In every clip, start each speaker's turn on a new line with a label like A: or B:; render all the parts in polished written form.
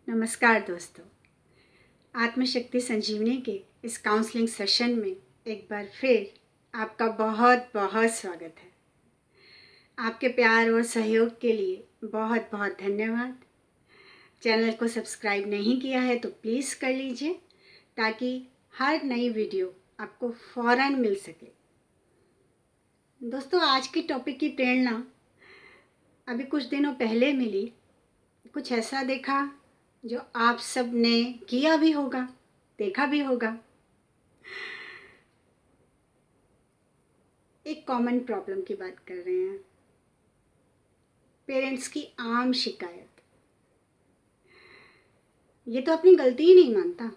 A: नमस्कार दोस्तों, आत्मशक्ति संजीवनी के इस काउंसलिंग सेशन में एक बार फिर आपका बहुत बहुत स्वागत है। आपके प्यार और सहयोग के लिए बहुत बहुत धन्यवाद। चैनल को सब्सक्राइब नहीं किया है तो प्लीज़ कर लीजिए ताकि हर नई वीडियो आपको फ़ौरन मिल सके। दोस्तों, आज की टॉपिक की प्रेरणा अभी कुछ दिनों पहले मिली। कुछ ऐसा देखा जो आप सब ने किया भी होगा, देखा भी होगा। एक कॉमन प्रॉब्लम की बात कर रहे हैं, पेरेंट्स की आम शिकायत। ये तो अपनी गलती ही नहीं मानता,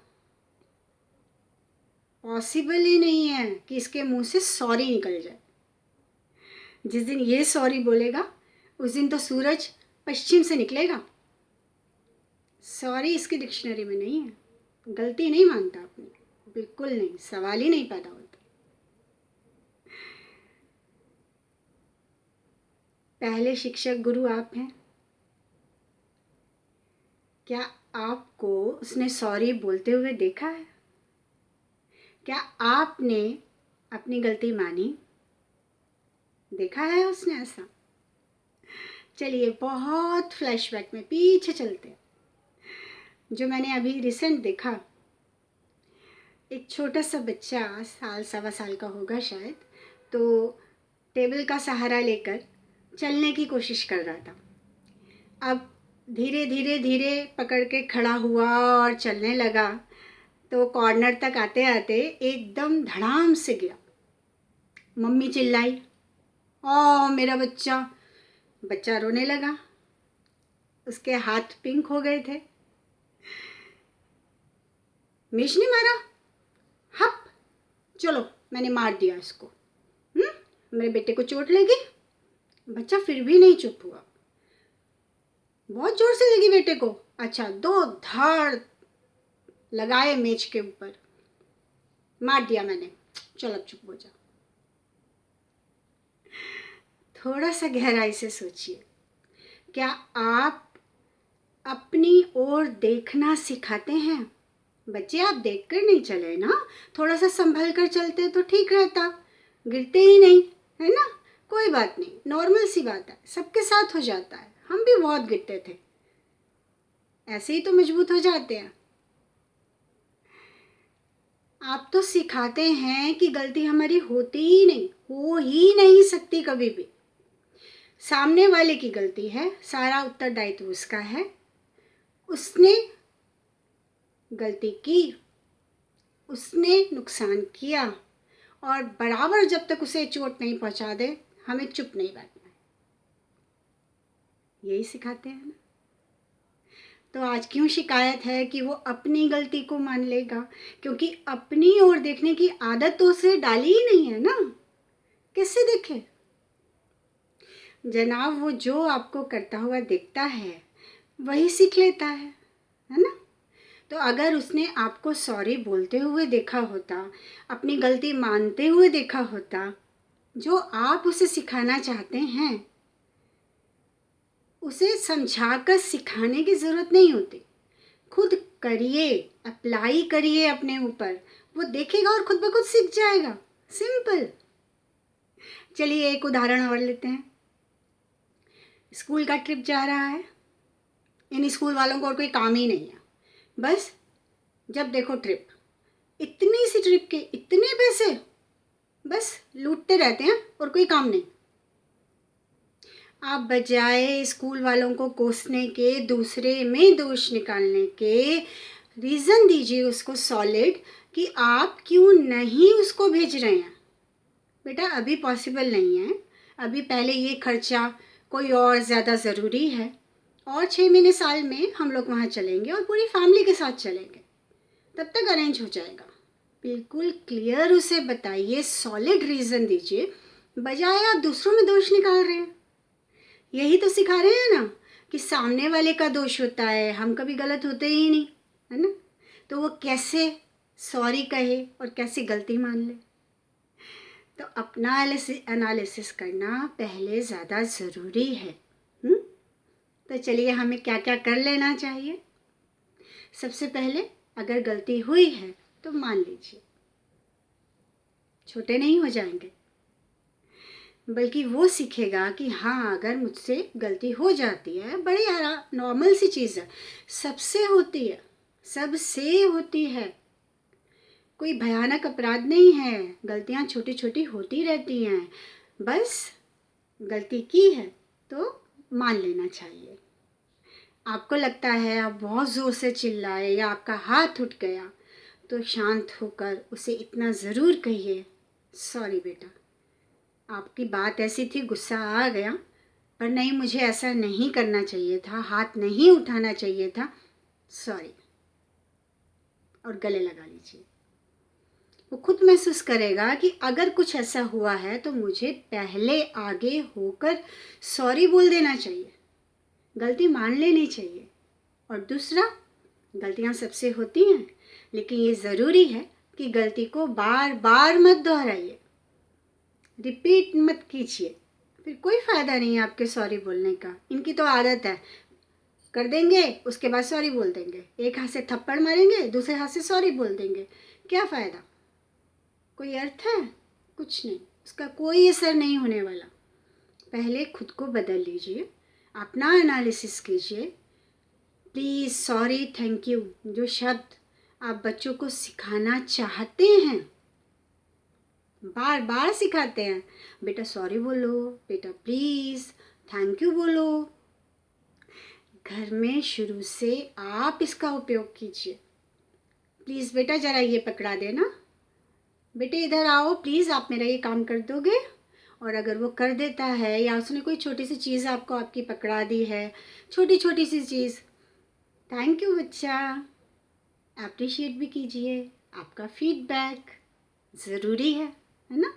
A: पॉसिबल ही नहीं है कि इसके मुंह से सॉरी निकल जाए। जिस दिन ये सॉरी बोलेगा उस दिन तो सूरज पश्चिम से निकलेगा। सॉरी इसकी डिक्शनरी में नहीं है, गलती नहीं मानता अपनी, बिल्कुल नहीं, सवाल ही नहीं पैदा होता। पहले शिक्षक गुरु आप हैं। क्या आपको उसने सॉरी बोलते हुए देखा है? क्या आपने अपनी गलती मानी? देखा है उसने ऐसा? चलिए बहुत फ्लैशबैक में पीछे चलते हैं। जो मैंने अभी रिसेंट देखा, एक छोटा सा बच्चा, साल सवा साल का होगा शायद, तो टेबल का सहारा लेकर चलने की कोशिश कर रहा था। अब धीरे धीरे धीरे पकड़ के खड़ा हुआ और चलने लगा तो कॉर्नर तक आते आते एकदम धड़ाम से गिरा। मम्मी चिल्लाई, ओ मेरा बच्चा। बच्चा रोने लगा, उसके हाथ पिंक हो गए थे। मिश ने मारा, हप, चलो मैंने मार दिया इसको। मेरे बेटे को चोट लगी। बच्चा फिर भी नहीं चुप हुआ, बहुत जोर से लगी बेटे को। अच्छा, दो धाड़ लगाए मेज के ऊपर, मार दिया मैंने, चल अब चुप हो जा। थोड़ा सा गहराई से सोचिए, क्या आप अपनी ओर देखना सिखाते हैं? बच्चे, आप देखकर नहीं चले ना, थोड़ा सा संभल कर चलते तो ठीक रहता, गिरते ही नहीं, है ना? कोई बात नहीं, नॉर्मल सी बात है, सबके साथ हो जाता है। हम भी बहुत गिरते थे, ऐसे ही तो मजबूत हो जाते हैं। आप तो सिखाते हैं कि गलती हमारी होती ही नहीं, हो ही नहीं सकती कभी भी। सामने वाले की गलती है, सारा उत्तरदायित्व उसका है। उसने गलती की, उसने नुकसान किया, और बराबर जब तक उसे चोट नहीं पहुंचा दे हमें चुप नहीं बैठना है। यही सिखाते हैं ना। तो आज क्यों शिकायत है कि वो अपनी गलती को मान लेगा? क्योंकि अपनी ओर देखने की आदत तो उसे डाली ही नहीं है ना। कैसे देखे जनाब? वो जो आपको करता हुआ देखता है वही सीख लेता है ना? तो अगर उसने आपको सॉरी बोलते हुए देखा होता, अपनी गलती मानते हुए देखा होता, जो आप उसे सिखाना चाहते हैं, उसे समझाकर सिखाने की ज़रूरत नहीं होती। खुद करिए, अप्लाई करिए अपने ऊपर, वो देखेगा और खुद ब खुद सीख जाएगा। सिंपल। चलिए एक उदाहरण और लेते हैं। स्कूल का ट्रिप जा रहा है, इन स्कूल वालों को और कोई काम ही नहीं है, बस जब देखो ट्रिप। इतनी सी ट्रिप के इतने पैसे, बस लूटते रहते हैं और कोई काम नहीं। आप बजाय स्कूल वालों को कोसने के, दूसरे में दोष निकालने के, रीज़न दीजिए उसको सॉलिड कि आप क्यों नहीं उसको भेज रहे हैं। बेटा अभी पॉसिबल नहीं है, अभी पहले ये खर्चा कोई और ज़्यादा ज़रूरी है, और 6 महीने साल में हम लोग वहाँ चलेंगे और पूरी फैमिली के साथ चलेंगे, तब तक अरेंज हो जाएगा। बिल्कुल क्लियर उसे बताइए, सॉलिड रीज़न दीजिए, बजाय आप दूसरों में दोष निकाल रहे हैं। यही तो सिखा रहे हैं ना कि सामने वाले का दोष होता है, हम कभी गलत होते ही नहीं, है ना? तो वो कैसे सॉरी कहे और कैसे गलती मान ले? तो अपना एनालिसिस करना पहले ज़्यादा ज़रूरी है। तो चलिए हमें क्या क्या कर लेना चाहिए। सबसे पहले अगर गलती हुई है तो मान लीजिए, छोटे नहीं हो जाएंगे, बल्कि वो सीखेगा कि हाँ, अगर मुझसे गलती हो जाती है, बड़ी नॉर्मल सी चीज़ है, सबसे होती है, सबसे होती है, कोई भयानक अपराध नहीं है, गलतियाँ छोटी छोटी होती रहती हैं, बस गलती की है तो मान लेना चाहिए। आपको लगता है आप बहुत ज़ोर से चिल्लाए या आपका हाथ उठ गया, तो शांत होकर उसे इतना ज़रूर कहिए, सॉरी बेटा, आपकी बात ऐसी थी, गुस्सा आ गया, पर नहीं, मुझे ऐसा नहीं करना चाहिए था, हाथ नहीं उठाना चाहिए था, सॉरी, और गले लगा लीजिए। वो खुद महसूस करेगा कि अगर कुछ ऐसा हुआ है तो मुझे पहले आगे होकर सॉरी बोल देना चाहिए, गलती मान लेनी चाहिए। और दूसरा, गलतियाँ सबसे होती हैं, लेकिन ये ज़रूरी है कि गलती को बार बार मत दोहराइए, रिपीट मत कीजिए, फिर कोई फ़ायदा नहीं है आपके सॉरी बोलने का। इनकी तो आदत है, कर देंगे उसके बाद सॉरी बोल देंगे, एक हाथ से थप्पड़ मारेंगे, दूसरे हाथ से सॉरी बोल देंगे, क्या फ़ायदा, कोई अर्थ है? कुछ नहीं, उसका कोई असर नहीं होने वाला। पहले खुद को बदल लीजिए, अपना एनालिसिस कीजिए। प्लीज़, सॉरी, थैंक यू, जो शब्द आप बच्चों को सिखाना चाहते हैं, बार बार सिखाते हैं, बेटा सॉरी बोलो, बेटा प्लीज़, थैंक यू बोलो, घर में शुरू से आप इसका उपयोग कीजिए। प्लीज़ बेटा ज़रा ये पकड़ा देना, बेटे इधर आओ प्लीज़, आप मेरा ये काम कर दोगे। और अगर वो कर देता है या उसने कोई छोटी सी चीज़ आपको आपकी पकड़ा दी है, छोटी छोटी सी चीज़, थैंक यू बच्चा, अप्रिशिएट भी कीजिए, आपका फीडबैक ज़रूरी है ना।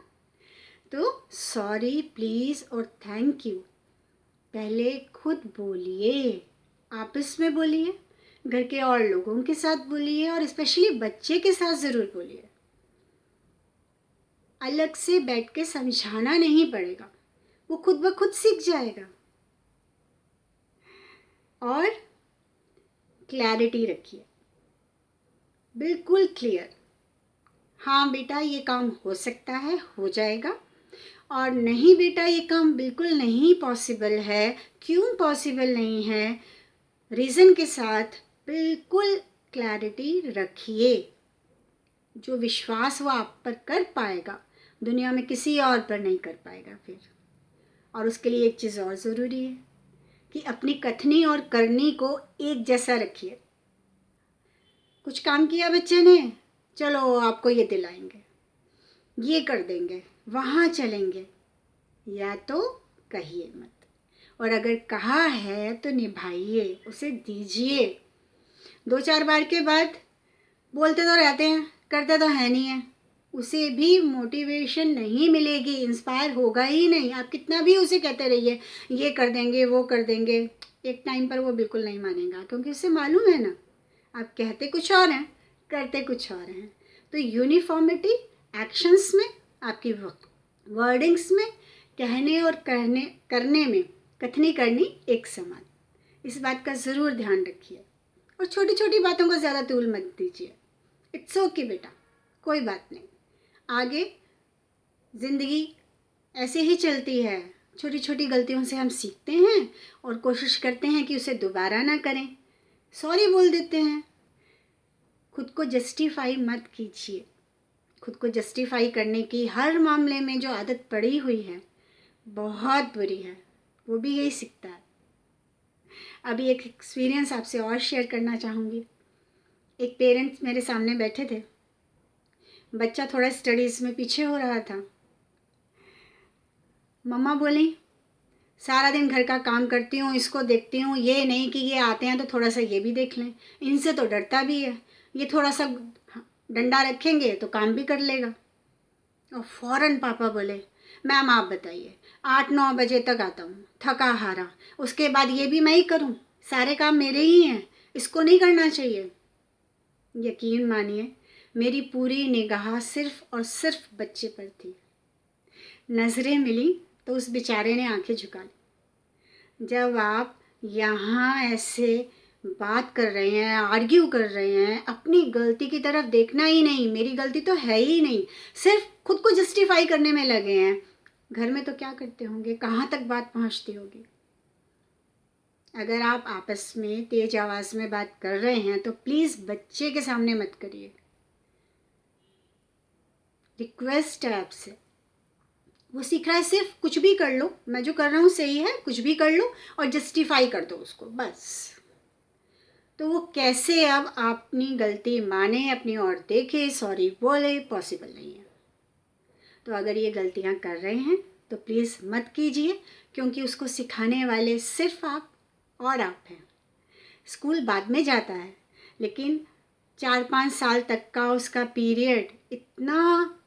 A: तो सॉरी, प्लीज़ और थैंक यू पहले खुद बोलिए, आपस में बोलिए, घर के और लोगों के साथ बोलिए, और स्पेशली बच्चे के साथ ज़रूर बोलिए। अलग से बैठ के समझाना नहीं पड़ेगा, वो खुद ब खुद सीख जाएगा। और क्लैरिटी रखिए, बिल्कुल क्लियर, हाँ बेटा ये काम हो सकता है, हो जाएगा, और नहीं बेटा ये काम बिल्कुल नहीं पॉसिबल है, क्यों पॉसिबल नहीं है, रीज़न के साथ बिल्कुल क्लैरिटी रखिए। जो विश्वास वो आप पर कर पाएगा, दुनिया में किसी और पर नहीं कर पाएगा फिर। और उसके लिए एक चीज़ और ज़रूरी है कि अपनी कथनी और करनी को एक जैसा रखिए। कुछ काम किया बच्चे ने, चलो आपको ये दिलाएंगे, ये कर देंगे, वहाँ चलेंगे, या तो कहिए मत, और अगर कहा है तो निभाइए, उसे दीजिए। 2-4 बार के बाद बोलते तो रहते हैं, करते तो है नहीं है, उसे भी मोटिवेशन नहीं मिलेगी, इंस्पायर होगा ही नहीं। आप कितना भी उसे कहते रहिए ये कर देंगे, वो कर देंगे, एक टाइम पर वो बिल्कुल नहीं मानेगा, क्योंकि उसे मालूम है ना, आप कहते कुछ और हैं, करते कुछ और हैं। तो यूनिफॉर्मिटी एक्शंस में, आपकी वर्डिंग्स में, कहने और करने में, कथनी करनी एक समान, इस बात का ज़रूर ध्यान रखिए। और छोटी छोटी बातों को ज़्यादा तूल मत दीजिए। इट्स ओके बेटा, कोई बात नहीं, आगे ज़िंदगी ऐसे ही चलती है, छोटी छोटी गलतियों से हम सीखते हैं और कोशिश करते हैं कि उसे दोबारा ना करें, सॉरी बोल देते हैं। खुद को जस्टिफाई मत कीजिए, खुद को जस्टिफाई करने की हर मामले में जो आदत पड़ी हुई है बहुत बुरी है, वो भी यही सीखता है। अभी एक एक्सपीरियंस आपसे और शेयर करना चाहूँगी। एक पेरेंट्स मेरे सामने बैठे थे, बच्चा थोड़ा स्टडीज़ में पीछे हो रहा था। मम्मा बोली, सारा दिन घर का काम करती हूँ, इसको देखती हूँ, ये नहीं कि ये आते हैं तो थोड़ा सा ये भी देख लें, इनसे तो डरता भी है, ये थोड़ा सा डंडा रखेंगे तो काम भी कर लेगा। और फ़ौरन पापा बोले, मैम आप बताइए, 8-9 बजे तक आता हूँ थका हारा, उसके बाद ये भी मैं ही करूँ, सारे काम मेरे ही हैं, इसको नहीं करना चाहिए। यकीन मानिए, मेरी पूरी निगाह सिर्फ़ और सिर्फ बच्चे पर थी। नज़रें मिली तो उस बेचारे ने आंखें झुका ली। जब आप यहाँ ऐसे बात कर रहे हैं, आर्ग्यू कर रहे हैं, अपनी गलती की तरफ देखना ही नहीं, मेरी गलती तो है ही नहीं, सिर्फ खुद को जस्टिफाई करने में लगे हैं। घर में तो क्या करते होंगे, कहाँ तक बात पहुँचती होगी। अगर आप आपस में तेज आवाज़ में बात कर रहे हैं तो प्लीज़ बच्चे के सामने मत करिए। रिक्वेस्ट है आपसे, वो सीख रहा है सिर्फ कुछ भी कर लो, मैं जो कर रहा हूँ सही है, कुछ भी कर लो और जस्टिफाई कर दो उसको, बस। तो वो कैसे अब अपनी गलती माने, अपनी ओर देखे, सॉरी बोले, पॉसिबल नहीं है। तो अगर ये गलतियाँ कर रहे हैं तो प्लीज़ मत कीजिए, क्योंकि उसको सिखाने वाले सिर्फ आप और आप हैं। स्कूल बाद में जाता है, लेकिन 4-5 साल तक का उसका पीरियड इतना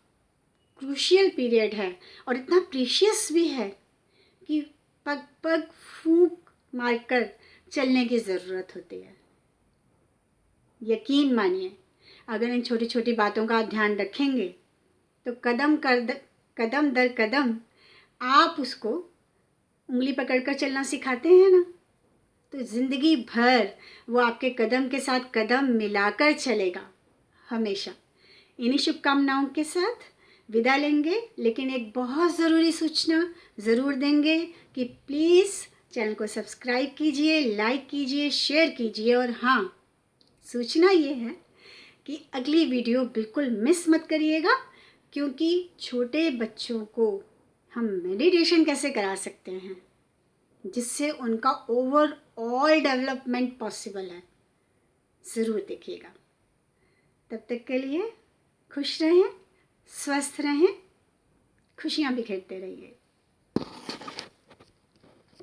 A: क्रूशियल पीरियड है और इतना प्रीशियस भी है कि पग पग फूंक मारकर चलने की ज़रूरत होती है। यकीन मानिए, अगर इन छोटी छोटी बातों का आप ध्यान रखेंगे तो कदम दर कदम आप उसको उंगली पकड़कर चलना सिखाते हैं ना, तो ज़िंदगी भर वो आपके कदम के साथ कदम मिलाकर चलेगा हमेशा। इन्हीं शुभकामनाओं के साथ विदा लेंगे, लेकिन एक बहुत ज़रूरी सूचना ज़रूर देंगे कि प्लीज़ चैनल को सब्सक्राइब कीजिए, लाइक कीजिए, शेयर कीजिए। और हाँ, सूचना ये है कि अगली वीडियो बिल्कुल मिस मत करिएगा, क्योंकि छोटे बच्चों को हम मेडिटेशन कैसे करा सकते हैं जिससे उनका ओवरऑल डेवलपमेंट पॉसिबल है, ज़रूर देखिएगा। तब तक के लिए खुश रहें, स्वस्थ रहें, खुशियाँ बिखेरते रहिए।